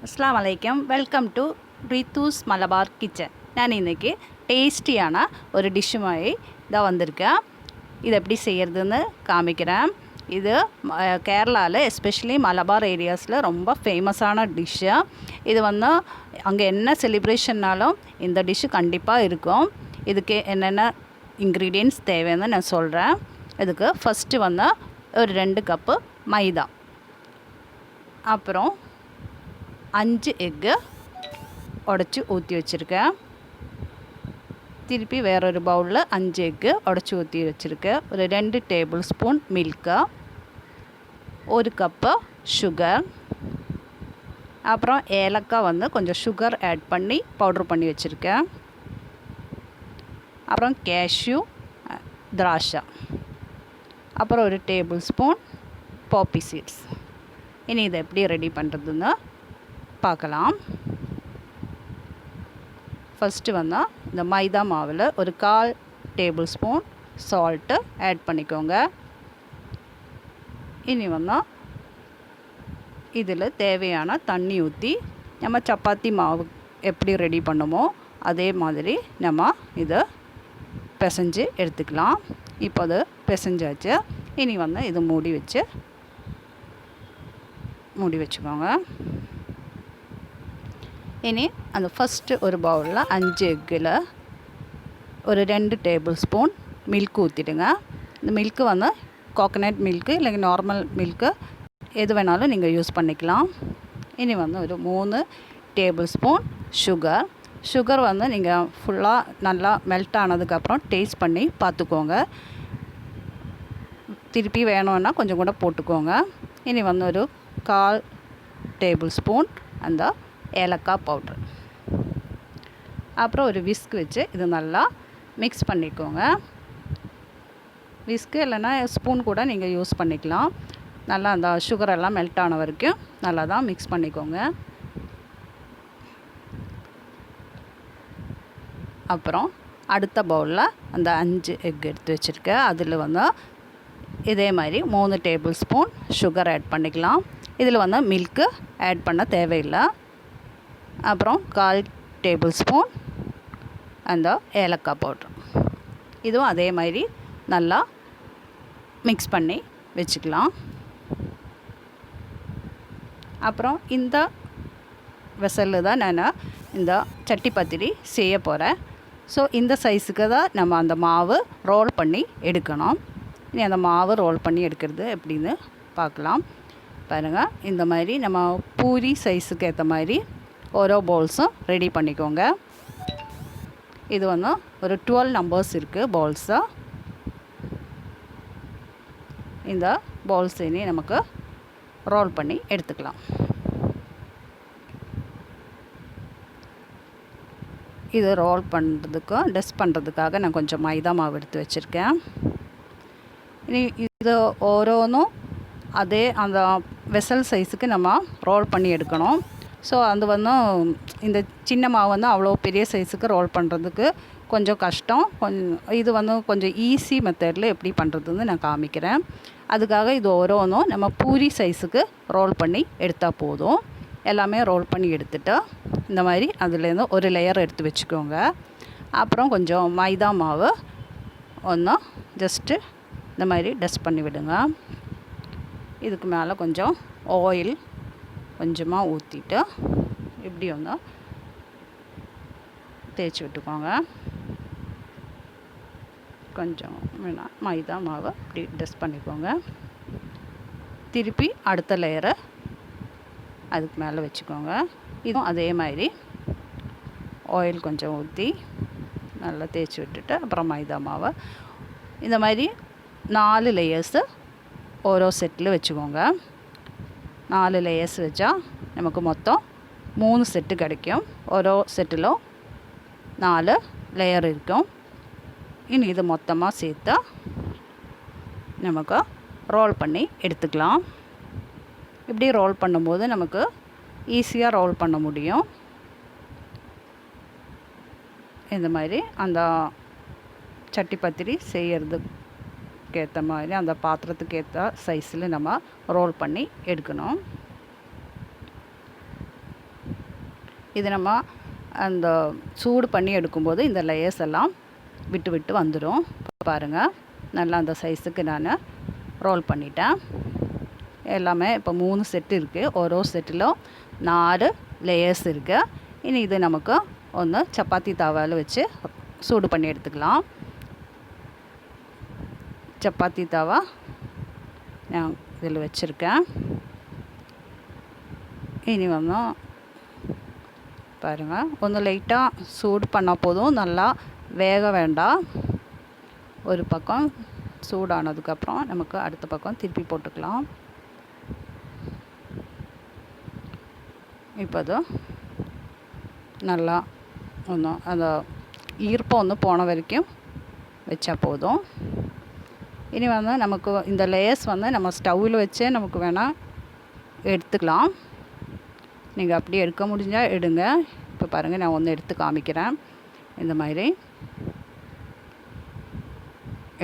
அஸ்ஸலாமு அலைக்கும். Welcome to Reethu's Malabar kitchen. நான் இன்றைக்கி டேஸ்டியான ஒரு டிஷ்ஷுமாய் தான் வந்திருக்கேன். இது எப்படி செய்கிறதுன்னு காமிக்கிறேன். இது கேரளாவில் எஸ்பெஷலி மலபார் ஏரியாஸில் ரொம்ப ஃபேமஸான டிஷ்ஷு. இது அங்கே என்ன செலிப்ரேஷன்னாலும் இந்த டிஷ்ஷு கண்டிப்பாக இருக்கும். இதுக்கு என்னென்ன இன்க்ரீடியன்ட்ஸ் தேவைன்னு நான் சொல்கிறேன். இதுக்கு ஃபஸ்ட்டு ஒரு 2 கப்பு மைதா, அப்புறம் 5 எக்கு உடச்சி ஊற்றி வச்சுருக்கேன். திருப்பி வேறொரு பவுலில் 5 எக்கு உடச்சி ஊற்றி வச்சுருக்கேன். ஒரு 2 table spoon milk, 1 cup sugar, அப்புறம் ஏலக்காய் கொஞ்சம் சுகர் ஆட் பண்ணி பவுட்ரு பண்ணி வச்சுருக்கேன். அப்புறம் கேஷ்யூ, திராட்சை, அப்புறம் ஒரு டேபிள் ஸ்பூன் பாப்பி சீட்ஸ். இனி இதை எப்படி ரெடி பண்ணுறதுன்னு பார்க்கலாம். ஃபஸ்ட்டு இந்த மைதா மாவில் ஒரு 1/4 டேபிள் ஸ்பூன் சால்ட்டு ஆட் பண்ணிக்கோங்க. இனி இதில் தேவையான தண்ணி ஊற்றி நம்ம சப்பாத்தி மாவு எப்படி ரெடி பண்ணுமோ அதே மாதிரி நம்ம இதை பிசைஞ்சு எடுத்துக்கலாம். இப்போ அது பிசைஞ்சாச்சு. இனி இது மூடி வச்சுக்கோங்க. இனி அந்த ஃபஸ்ட்டு ஒரு பவுலில் 5 எக்கில் ஒரு 2 டேபிள் ஸ்பூன் மில்க் ஊற்றிடுங்க. இந்த மில்க்கு கோகனட் மில்க்கு இல்லை நார்மல் மில்க்கு எது வேணாலும் நீங்கள் யூஸ் பண்ணிக்கலாம். இனி ஒரு 3 டேபிள் ஸ்பூன் சுகர் நீங்கள் ஃபுல்லாக நல்லா மெல்ட் ஆனதுக்கப்புறம் டேஸ்ட் பண்ணி பார்த்துக்கோங்க. திருப்பி வேணும்னா கொஞ்சம் கூட போட்டுக்கோங்க. இனி ஒரு 1/4 டேபிள் ஸ்பூன் அந்த ஏலக்காய் பவுட்ரு, அப்புறம் ஒரு விஸ்க் வச்சு இது நல்லா மிக்ஸ் பண்ணிக்கோங்க. விஸ்க்கு இல்லைன்னா ஸ்பூன் கூட நீங்கள் யூஸ் பண்ணிக்கலாம். நல்லா அந்த சுகரெல்லாம் மெல்ட் ஆன வரைக்கும் நல்லா தான் மிக்ஸ் பண்ணிக்கோங்க. அப்புறம் அடுத்த பவுலில் அந்த 5 எக் எடுத்து வச்சுருக்கேன். அதில் இதே மாதிரி 3 டேபிள் ஸ்பூன் சுகர் ஆட் பண்ணிக்கலாம். இதில் மில்க்கு ஆட் பண்ண தேவையில்லை. அப்புறம் 1/4 டேபிள் ஸ்பூன் அந்த ஏலக்காய் பவுட்ரு, இதுவும் அதே மாதிரி நல்லா மிக்ஸ் பண்ணி வச்சுக்கலாம். அப்புறம் இந்த வெசலில் தான் நான் இந்த சட்டி பத்திரி செய்ய போகிறேன். ஸோ இந்த சைஸுக்கு தான் நம்ம அந்த மாவு ரோல் பண்ணி எடுக்கணும். இனி அந்த மாவு ரோல் பண்ணி எடுக்கிறது எப்படின்னு பார்க்கலாம். பாருங்கள், இந்த மாதிரி நம்ம பூரி சைஸுக்கு ஏற்ற மாதிரி ஓரோ பவுல்ஸும் ரெடி பண்ணிக்கோங்க. இது ஒரு 12 நம்பர்ஸ் இருக்குது பவுல்ஸு. இந்த பவுல்ஸ் இனி நமக்கு ரோல் பண்ணி எடுத்துக்கலாம். இது ரோல் பண்ணுறதுக்கும் டஸ்ட் பண்ணுறதுக்காக நான் கொஞ்சம் மைதா மாவு எடுத்து வச்சுருக்கேன். இனி இது ஓரோன்னும் அதே அந்த வெசல் சைஸுக்கு நம்ம ரோல் பண்ணி எடுக்கணும். ஸோ அது இந்த சின்ன மாவு அவ்வளோ பெரிய சைஸுக்கு ரோல் பண்ணுறதுக்கு கொஞ்சம் கஷ்டம். இது கொஞ்சம் ஈஸி மெத்தடில் எப்படி பண்ணுறதுன்னு நான் காமிக்கிறேன். அதுக்காக இது ஓரோன்னும் நம்ம பூரி சைஸுக்கு ரோல் பண்ணி எடுத்தால் போதும். எல்லாமே ரோல் பண்ணி எடுத்துகிட்டு இந்த மாதிரி அதுலேருந்து ஒரு லேயர் எடுத்து வச்சுக்கோங்க. அப்புறம் கொஞ்சம் மைதா மாவு ஜஸ்ட்டு இந்த மாதிரி டஸ்ட் பண்ணி விடுங்க. இதுக்கு மேலே கொஞ்சம் ஆயில் கொஞ்சமாக ஊற்றிட்டு இப்படி தேய்ச்சி விட்டுக்கோங்க. கொஞ்சம் வேணால் மைதா மாவை இப்படி டஸ்ட் பண்ணிக்கோங்க. திருப்பி அடுத்த லேயரை அதுக்கு மேலே வச்சுக்கோங்க. இதுவும் அதே மாதிரி ஆயில் கொஞ்சம் ஊற்றி நல்லா தேய்ச்சி விட்டுட்டு அப்புறம் மைதா மாவை இந்த மாதிரி 4 லேயர்ஸு ஓரோ செட்டில் வச்சுக்கோங்க. 4 லேயர்ஸ் வச்சா நமக்கு மொத்தம் 3 செட்டு கிடைக்கும். ஓரோ செட்டிலும் 4 லேயர் இருக்கும். இனி இது மொத்தமாக சேர்த்து நமக்கு ரோல் பண்ணி எடுத்துக்கலாம். இப்படி ரோல் பண்ணும்போது நமக்கு ஈஸியாக ரோல் பண்ண முடியும். இந்த மாதிரி அந்த சட்டி பத்திரி செய்கிறதுக்கு ஏற்ற மாதிரி அந்த பாத்திரத்துக்கு ஏற்ற சைஸில் நம்ம ரோல் பண்ணி எடுக்கணும். இது நம்ம அந்த சூடு பண்ணி எடுக்கும்போது இந்த லேயர்ஸ் எல்லாம் விட்டு விட்டு வந்துடும். பாருங்கள், நல்லா அந்த சைஸுக்கு நான் ரோல் பண்ணிட்டேன். எல்லாமே இப்போ 3 செட்டு இருக்குது. ஓரோ செட்டிலும் 4 லேயர்ஸ் இருக்குது. இனி இது நமக்கு ஒன்று சப்பாத்தி தாவாவில் வச்சு சூடு பண்ணி எடுத்துக்கலாம். சப்பாத்தி தாவா நான் இதில் வச்சுருக்கேன். இனி வந்து பாருங்கள், கொஞ்சம் லைட்டாக சூடு பண்ணால் போதும், நல்லா வேக வேண்டாம். ஒரு பக்கம் சூடானதுக்கப்புறம் நமக்கு அடுத்த பக்கம் திருப்பி போட்டுக்கலாம். இப்போ அது நல்லா ஒன்றும் அந்த ஈர்ப்பம் போன வரைக்கும் வச்சா போதும். இனி வந்து நமக்கு இந்த லேயர்ஸ் நம்ம ஸ்டவ்வில் வச்சே நமக்கு வேணால் எடுத்துக்கலாம். நீங்கள் அப்படி எடுக்க முடிஞ்சால் எடுங்க. இப்போ பாருங்கள், நான் ஒன்று எடுத்து காமிக்கிறேன். இந்த மாதிரி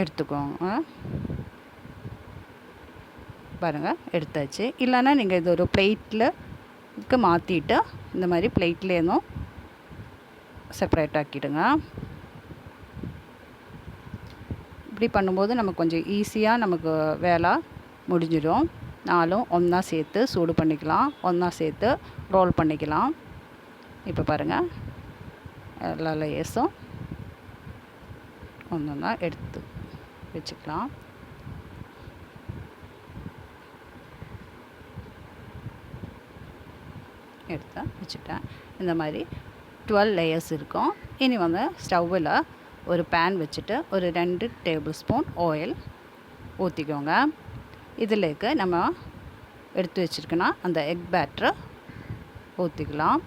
எடுத்துக்கோங்க. பாருங்கள், எடுத்தாச்சு. இல்லைன்னா நீங்கள் இது ஒரு பிளேட்டில் மாற்றிட்டு இந்த மாதிரி பிளேட்லேயும் செப்பரேட் ஆக்கிடுங்க. இப்படி பண்ணும்போது நமக்கு கொஞ்சம் ஈஸியாக நமக்கு வேலை முடிஞ்சிடும். 4 ஒன்றா சேர்த்து சூடு பண்ணிக்கலாம், ஒன்றா சேர்த்து ரோல் பண்ணிக்கலாம். இப்போ பாருங்கள், எல்லா லேயர்ஸும் ஒன்றா எடுத்து வச்சுக்கலாம். எடுத்து வச்சுட்டேன். இந்த மாதிரி 12 லேயர்ஸ் இருக்கும். இனி வந்து ஸ்டவ்வில் ஒரு பேன் வச்சுட்டு ஒரு 2 டேபிள் ஸ்பூன் ஆயில் ஊற்றிக்கோங்க. இதிலேக்கு நம்ம எடுத்து வச்சுருக்கோன்னா அந்த எக் பேட்டரை ஊற்றிக்கலாம்.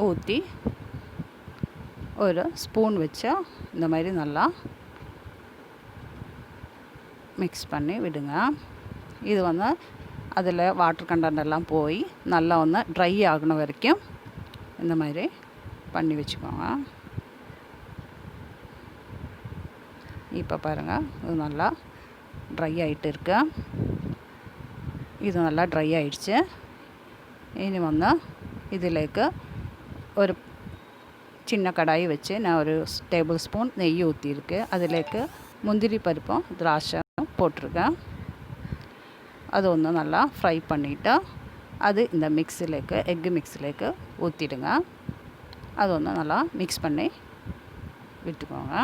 ஊற்றி ஒரு ஸ்பூன் வச்சு இந்த மாதிரி நல்லா மிக்ஸ் பண்ணி விடுங்க. இது வந்து அதில் வாட்டர் கண்டென்ட் எல்லாம் போய் நல்லா ட்ரை ஆகின வரைக்கும் இந்த மாதிரி பண்ணி வச்சுக்கோங்க. இப்போ பாருங்கள், இது நல்லா ட்ரை ஆகிட்டு இருக்கு. இது நல்லா ட்ரை ஆகிடுச்சு. இனி இதிலேக்கு ஒரு சின்ன கடாய் வச்சு நான் ஒரு டேபிள் ஸ்பூன் நெய் ஊற்றிருக்கு. அதிலேக்கு முந்திரி பருப்பும் திராட்சையும் போட்டிருக்கேன். அது நல்லா ஃப்ரை பண்ணிவிட்டு அது இந்த மிக்ஸிலேக்கு எக்கு மிக்ஸிலேக்கு ஊற்றிடுங்க. அது நல்லா மிக்ஸ் பண்ணி விட்டுக்கோங்க.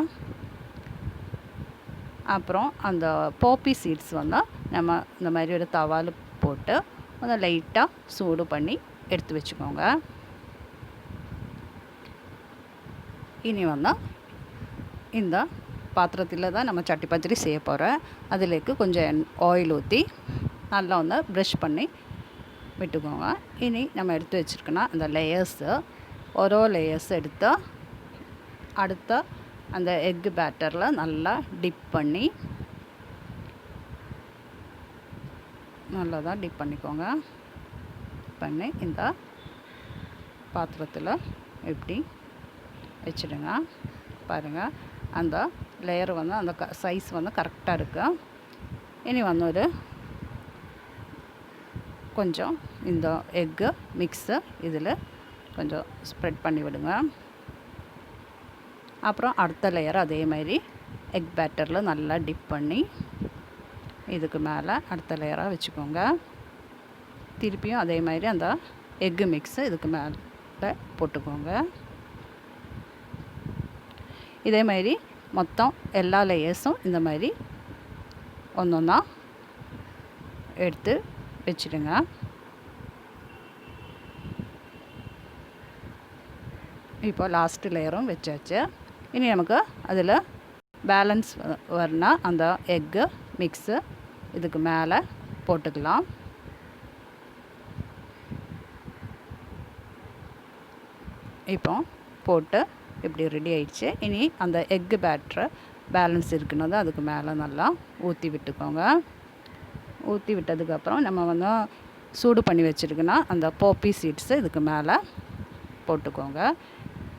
அப்புறம் அந்த பாப்பி சீட்ஸ் நம்ம இந்த மாதிரி ஒரு தவால் போட்டு கொஞ்சம் லைட்டாக சூடு பண்ணி எடுத்து வச்சுக்கோங்க. இனி இந்த பாத்திரத்தில் தான் நம்ம சட்டி பத்திரி செய்ய போகிறோம். அதிலேக்கு கொஞ்சம் ஆயில் ஊற்றி நல்லா ப்ரஷ் பண்ணி விட்டுக்கோங்க. இனி நம்ம எடுத்து வச்சுருக்கோன்னா அந்த லேயர்ஸு ஓரோ லேயர்ஸ் எடுத்து அடுத்த அந்த எக்கு பேட்டரில் நல்லா டிப் பண்ணி நல்லா தான் டிப் பண்ணிக்கோங்க. பண்ணி இந்த பாத்திரத்தில் இப்படி வச்சுடுங்க. பாருங்கள், அந்த லேயர் அந்த சைஸ் கரெக்டாக இருக்குது. இனி ஒரு கொஞ்சம் இந்த எக்கு மிக்ஸு இதில் கொஞ்சம் ஸ்ப்ரெட் பண்ணி விடுங்க. அப்புறம் அடுத்த லேயர் அதே மாதிரி எக் பேட்டரில் நல்லா டிப் பண்ணி இதுக்கு மேலே அடுத்த லேயராக வச்சுக்கோங்க. திருப்பியும் அதே மாதிரி அந்த எக்கு மிக்ஸு இதுக்கு மேலே போட்டுக்கோங்க. இதே மாதிரி மொத்தம் எல்லா லேயர்ஸும் இந்த மாதிரி ஒன்றா எடுத்து வச்சுடுங்க. இப்போ லாஸ்ட் லேயரும் வச்சாச்சு. இனி நமக்கு அதில் பேலன்ஸ் வரனா அந்த எக்கு மிக்ஸு இதுக்கு மேலே போட்டுக்கலாம். இப்போ போட்டு இப்படி ரெடி ஆயிடுச்சு. இனி அந்த எக்கு பேட்டரை பேலன்ஸ் இருக்குன்னு அதுக்கு மேலே நல்லா ஊற்றி விட்டுக்கோங்க. ஊற்றி விட்டதுக்கப்புறம் நம்ம சூடு பண்ணி வச்சுருக்குன்னா அந்த பாப்பி சீட்ஸு இதுக்கு மேலே போட்டுக்கோங்க.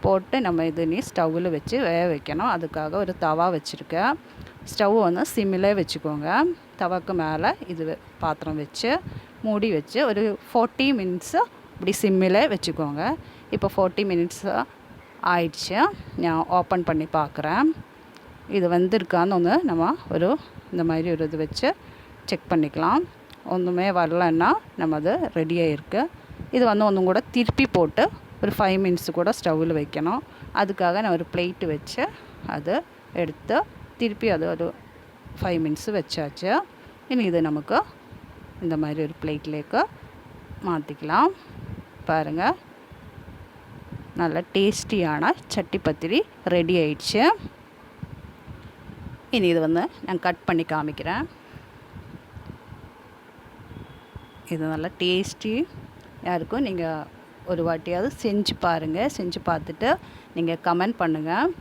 போட்டு நம்ம இது நீ ஸ்டவ்வில் வச்சு வேக வைக்கணும். அதுக்காக ஒரு தவா வச்சுருக்கேன். ஸ்டவ் சிம்மிலே வச்சுக்கோங்க. தவாக்கு மேலே இது பாத்திரம் வச்சு மூடி வச்சு ஒரு 40 மினிட்ஸு இப்படி சிம்மில் வச்சுக்கோங்க. இப்போ 40 மினிட்ஸ் ஆயிடுச்சு. நான் ஓப்பன் பண்ணி பார்க்குறேன். இது வெந்திருக்கான்னு ஒன்று நம்ம இந்த மாதிரி ஒரு இது வச்சு செக் பண்ணிக்கலாம். ஒன்றுமே வரலன்னா நம்ம அது ரெடியாக இருக்குது. இது ஒன்றும் கூட திருப்பி போட்டு ஒரு 5 மினிட்ஸ் கூட ஸ்டவ்வில் வைக்கணும். அதுக்காக நான் ஒரு பிளேட்டு வச்சு அதை எடுத்து திருப்பி அது ஒரு 5 மினிட்ஸ் வச்சாச்சு. இனி இது நமக்கு இந்த மாதிரி ஒரு பிளேட்லேக்கு மாற்றிக்கலாம். பாருங்கள், நல்ல டேஸ்டியான சட்டி பத்திரி ரெடி ஆயிடுச்சு. இனி இது நான் கட் பண்ணி காமிக்கிறேன். இது நல்லா டேஸ்டியாக இருக்கும். நீங்கள் ஒரு வாட்டியாவது செஞ்சு பாருங்கள். செஞ்சு பார்த்துட்டு நீங்கள் கமெண்ட் பண்ணுங்கள்.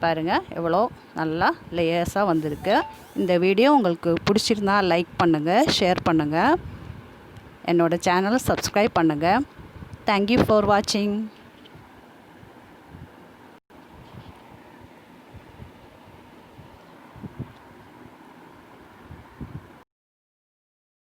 பாருங்கள் எவ்வளோ நல்லா லேயர்ஸாக வந்திருக்கு. இந்த வீடியோ உங்களுக்கு பிடிச்சிருந்தா லைக் பண்ணுங்கள், ஷேர் பண்ணுங்கள், என்னோடய சேனலை சப்ஸ்கிரைப் பண்ணுங்கள். தேங்க்யூ ஃபார் வாட்சிங்.